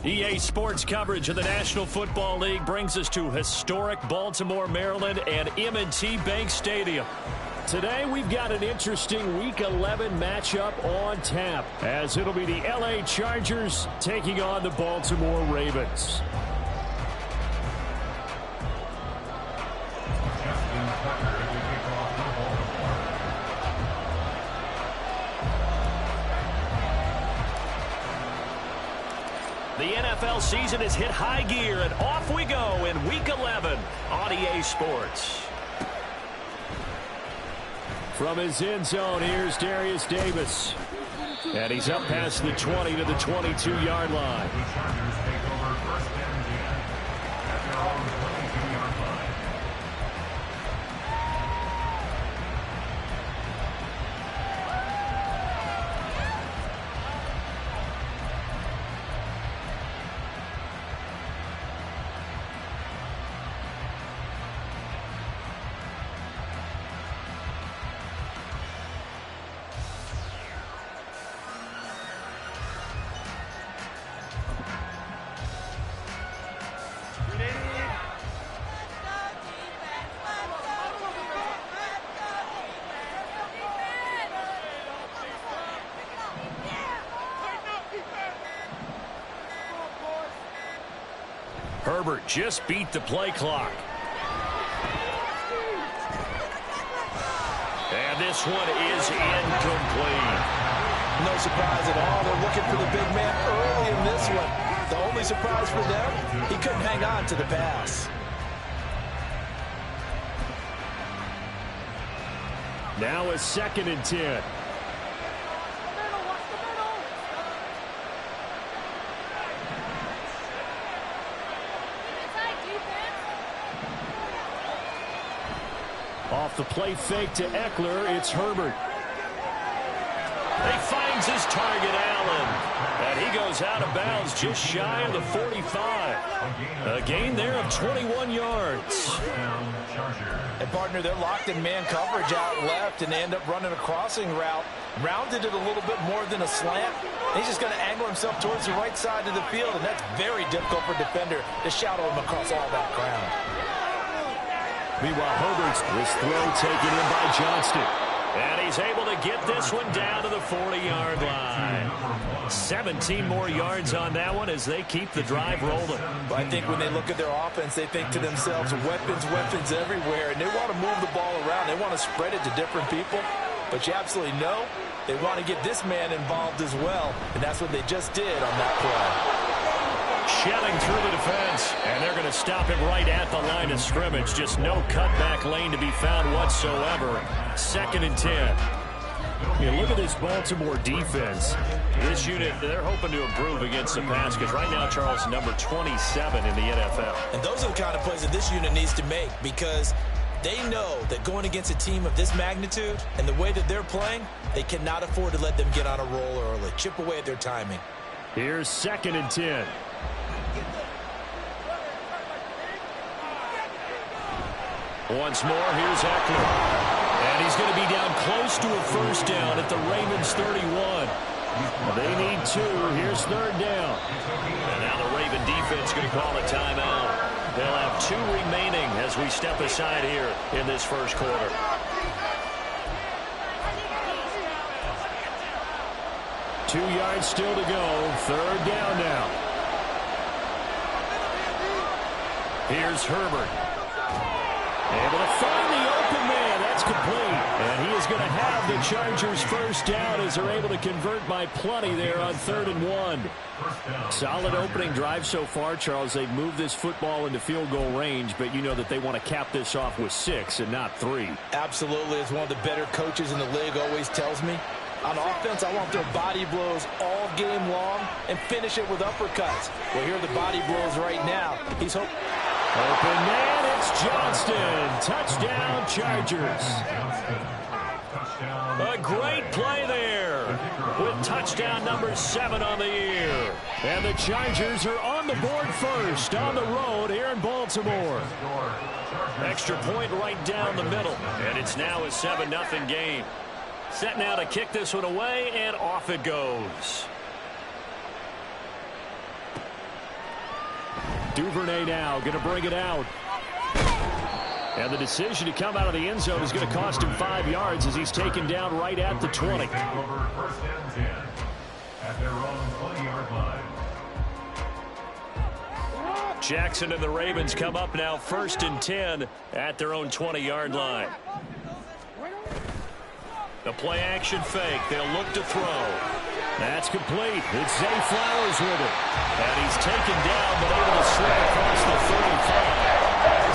EA Sports coverage of the National Football League brings us to historic Baltimore, Maryland, and M&T Bank Stadium. Today, we've got an interesting Week 11 matchup on tap, as it'll be the LA Chargers taking on the Baltimore Ravens. The NFL season has hit high gear, and off we go in Week 11 on EA Sports. From his end zone, here's Darius Davis. And he's up past the 20 to the 22-yard line. Herbert just beat the play clock. And this one is incomplete. No surprise at all. They're looking for the big man early in this one. The only surprise for them, he couldn't hang on to the pass. Now a 2nd and 10. Off the play fake to Eckler, it's Herbert. He finds his target, Allen. And he goes out of bounds just shy of the 45. A gain there of 21 yards. And partner, they're locked in man coverage out left, and they end up running a crossing route. Rounded it a little bit more than a slant. He's just going to angle himself towards the right side of the field, and that's very difficult for a defender to shadow him across all that ground. Meanwhile, Herbert's this throw taken in by Johnston. And he's able to get this one down to the 40-yard line. 17 more yards on that one as they keep the drive rolling. Well, I think when they look at their offense, they think to themselves, weapons, weapons everywhere. And they want to move the ball around. They want to spread it to different people. But you absolutely know they want to get this man involved as well. And that's what they just did on that play. Shelling through the defense, and they're going to stop him right at the line of scrimmage. Just no cutback lane to be found whatsoever. 2nd and 10. You look at this Baltimore defense. This unit, they're hoping to improve against the pass because right now, Charles, number 27 in the NFL. And those are the kind of plays that this unit needs to make because they know that going against a team of this magnitude and the way that they're playing, they cannot afford to let them get on a roll early. Chip away at their timing. Here's 2nd and 10. Once more, here's Eckler. And he's going to be down close to a first down at the Ravens 31. They need 2. Here's 3rd down. And now the Raven defense going to call a timeout. They'll have 2 remaining as we step aside here in this first quarter. Two yards still to go. 3rd down now. Here's Herbert. Able to find the open man. That's complete. And he is going to have the Chargers first down as they're able to convert by plenty there on 3rd and 1. Solid opening drive so far, Charles. They've moved this football into field goal range, but you know that they want to cap this off with 6 and not 3. Absolutely. As one of the better coaches in the league always tells me, on offense, I want their body blows all game long and finish it with uppercuts. Well, here are the body blows right now. He's hoping. Open man, it's Johnston. Touchdown, Chargers. A great play there with touchdown number 7 on the year. And the Chargers are on the board first on the road here in Baltimore. Extra point right down the middle. And it's now a 7-0 game. Set now to kick this one away, and off it goes. Duvernay now going to bring it out. And the decision to come out of the end zone is going to cost him 5 yards as he's taken down right at the 20. First and 10 at their own 20-yard line. Jackson and the Ravens come up now 1st and 10 at their own 20-yard line. The play action fake. They'll look to throw. That's complete. It's Zay Flowers with it. And he's taken down but able to slip across the 35.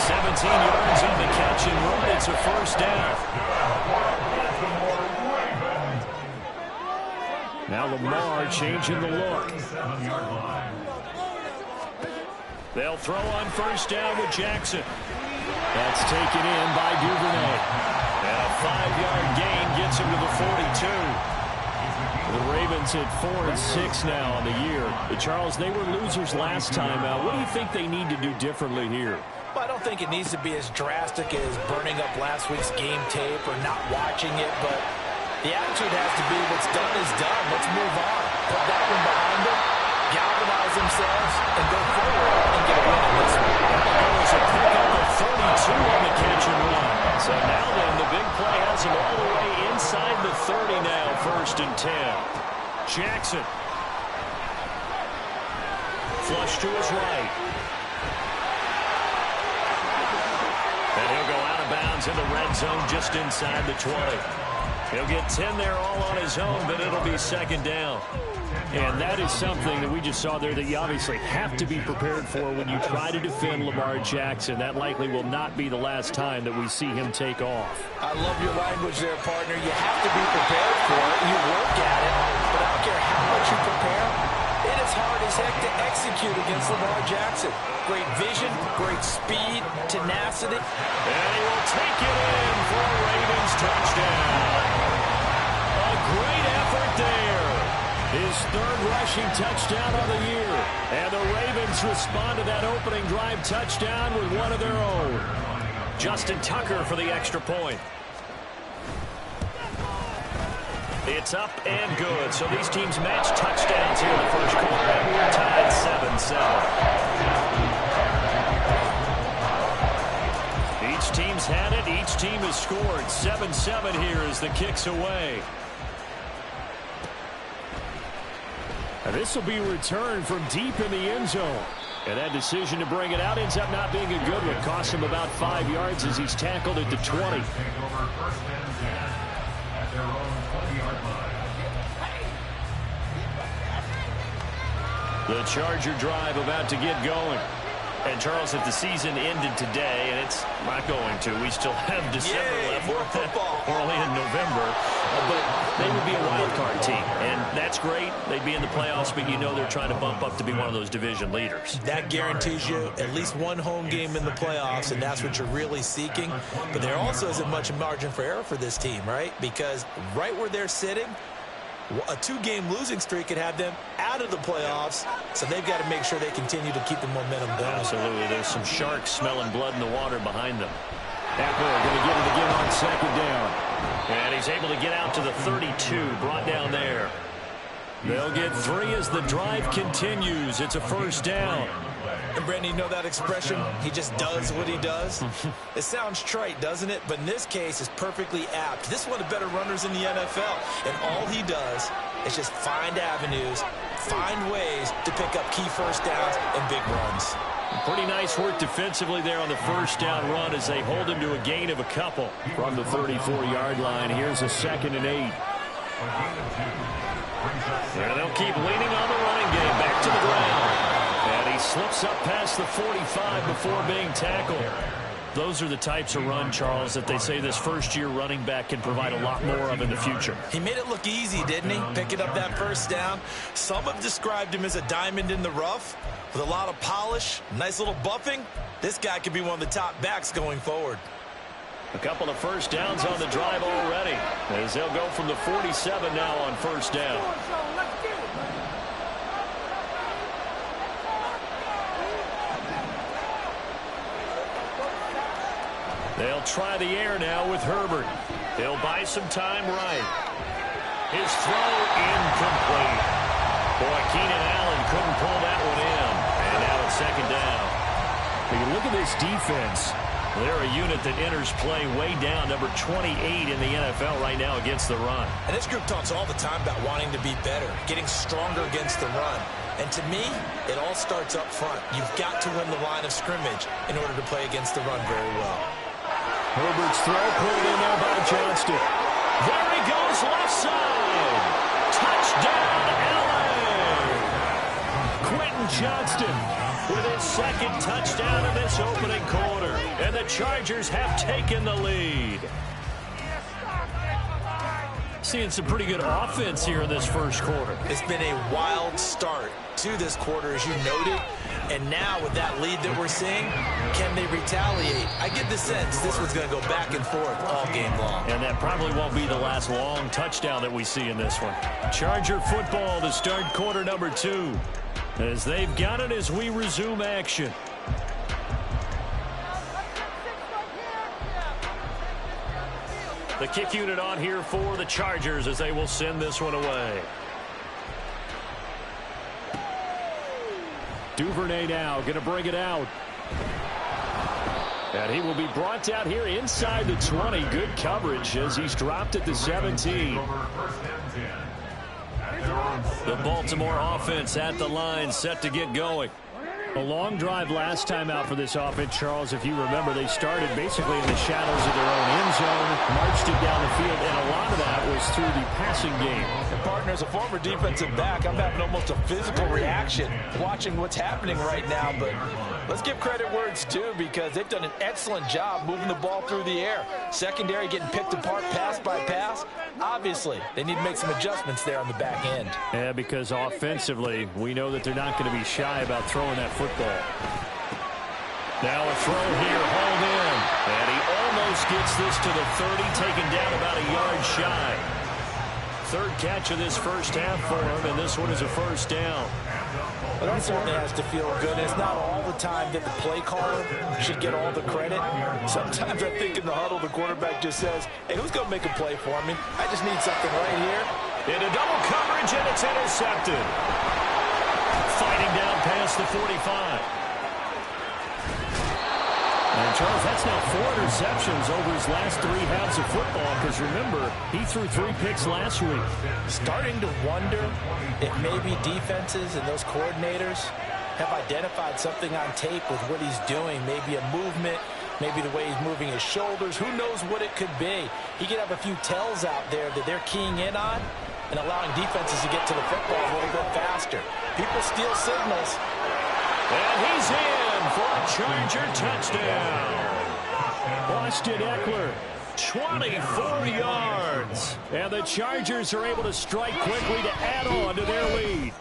17 yards on the catch and run. It's a first down. Now Lamar changing the look. They'll throw on first down with Jackson. That's taken in by Duvernay. And a 5-yard gain gets him to the 42. The Ravens at 4-6 now on the year. But Charles, they were losers last time out. What do you think they need to do differently here? Well, I don't think it needs to be as drastic as burning up last week's game tape or not watching it, but the attitude has to be what's done is done. Let's move on. Put that one behind them, galvanize themselves, and go forward and get a win in this one. There's a pick up of 32 on the catch and run. So now then, the big play has him all the way inside the 30 now, 1st and 10. Jackson. Flush to his right. And he'll go out of bounds in the red zone just inside the 20. He'll get 10 there all on his own, but it'll be 2nd down. And that is something that we just saw there that you obviously have to be prepared for when you try to defend Lamar Jackson. That likely will not be the last time that we see him take off. I love your language there, partner. You have to be prepared for it. You work at it, but I don't care how much you prepare. It is hard as heck to execute against Lamar Jackson. Great vision, great speed, tenacity. And he will take it in for a Ravens touchdown. A great effort there. His 3rd rushing touchdown of the year. And the Ravens respond to that opening drive touchdown with one of their own. Justin Tucker for the extra point. It's up and good. So these teams match touchdowns here in the first quarter. And we're tied 7-7. Each team's had it. Each team has scored. 7-7 here as the kick's away. And this will be returned from deep in the end zone. And that decision to bring it out ends up not being a good one. Costs him about 5 yards as he's tackled at the 20. The Charger drive about to get going. And, Charles, if the season ended today, and it's not going to, we still have December left. More football. We're only in November. But they would be a wild card team. And that's great. They'd be in the playoffs, but you know they're trying to bump up to be one of those division leaders. That guarantees you at least one home game in the playoffs, and that's what you're really seeking. But there also isn't much margin for error for this team, right? Because right where they're sitting, a 2-game losing streak could have them out of the playoffs, so they've got to make sure they continue to keep the momentum going. Absolutely. There's some sharks smelling blood in the water behind them. Eckler going to get it again on 2nd down. And he's able to get out to the 32, brought down there. They'll get 3 as the drive continues. It's a first down. And, Brandon, you know that expression? He just does what he does? It sounds trite, doesn't it? But in this case, it's perfectly apt. This is one of the better runners in the NFL. And all he does is just find avenues, find ways to pick up key first downs and big runs. Pretty nice work defensively there on the first down run as they hold him to a gain of a couple from the 34-yard line. Here's a 2nd and 8. And they'll keep leaning on the running game. Back to the ground. And he slips up past the 45 before being tackled. Those are the types of run, Charles, that they say this first-year running back can provide a lot more of in the future. He made it look easy, didn't he? Picking up that first down. Some have described him as a diamond in the rough with a lot of polish, nice little buffing. This guy could be one of the top backs going forward. A couple of first downs on the drive already as they'll go from the 47 now on first down. They'll try the air now with Herbert. He'll buy some time right. His throw incomplete. Boy, Keenan Allen couldn't pull that one in. And now it's 2nd down. But you look at this defense. They're a unit that enters play way down, number 28 in the NFL right now against the run. And this group talks all the time about wanting to be better, getting stronger against the run. And to me, it all starts up front. You've got to win the line of scrimmage in order to play against the run very well. Herbert's throw pulled in there by Johnston. There he goes, left side. Touchdown, LA! Quentin Johnston with his second touchdown in this opening quarter. And the Chargers have taken the lead. Seeing some pretty good offense here in this first quarter. It's been a wild start to this quarter, as you noted. And now with that lead that we're seeing, can they retaliate? I get the sense this one's going to go back and forth all game long. And that probably won't be the last long touchdown that we see in this one. Charger football to start quarter number 2. As they've got it as we resume action. The kick unit on here for the Chargers as they will send this one away. Duvernay now going to bring it out. And he will be brought down here inside the 20. Good coverage as he's dropped at the 17. The Baltimore offense at the line, set to get going. A long drive last time out for this offense, Charles. If you remember, they started basically in the shadows of their own end zone, marched it down the field, and a lot of that was through the passing game. And partner, as a former defensive back, I'm having almost a physical reaction watching what's happening right now. But let's give credit where it's due, because they've done an excellent job moving the ball through the air. Secondary getting picked apart pass by pass. Obviously, they need to make some adjustments there on the back end. Yeah, because offensively, we know that they're not going to be shy about throwing that football. Now a throw here, hauled in. And he almost gets this to the 30, taken down about a yard shy. Third catch of this first half for him, and this one is a first down. Well, that certainly has to feel good. It's not all the time that the play caller should get all the credit. Sometimes I think in the huddle, the quarterback just says, hey, who's going to make a play for me? I just need something right here. Into double coverage, and it's intercepted. Fighting down past the 45. And, Charles, that's now 4 interceptions over his last 3 halves of football, because, remember, he threw 3 picks last week. Starting to wonder if maybe defenses and those coordinators have identified something on tape with what he's doing, maybe a movement, maybe the way he's moving his shoulders. Who knows what it could be? He could have a few tells out there that they're keying in on and allowing defenses to get to the football a little bit faster. People steal signals. And he's in for a Charger touchdown. Austin Eckler, 24 yards. And the Chargers are able to strike quickly to add on to their lead.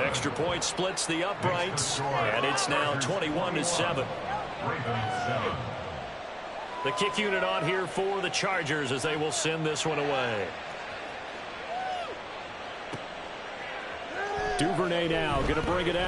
Extra point splits the uprights, and it's now 21-7. The kick unit on here for the Chargers as they will send this one away. Duvernay now going to bring it out.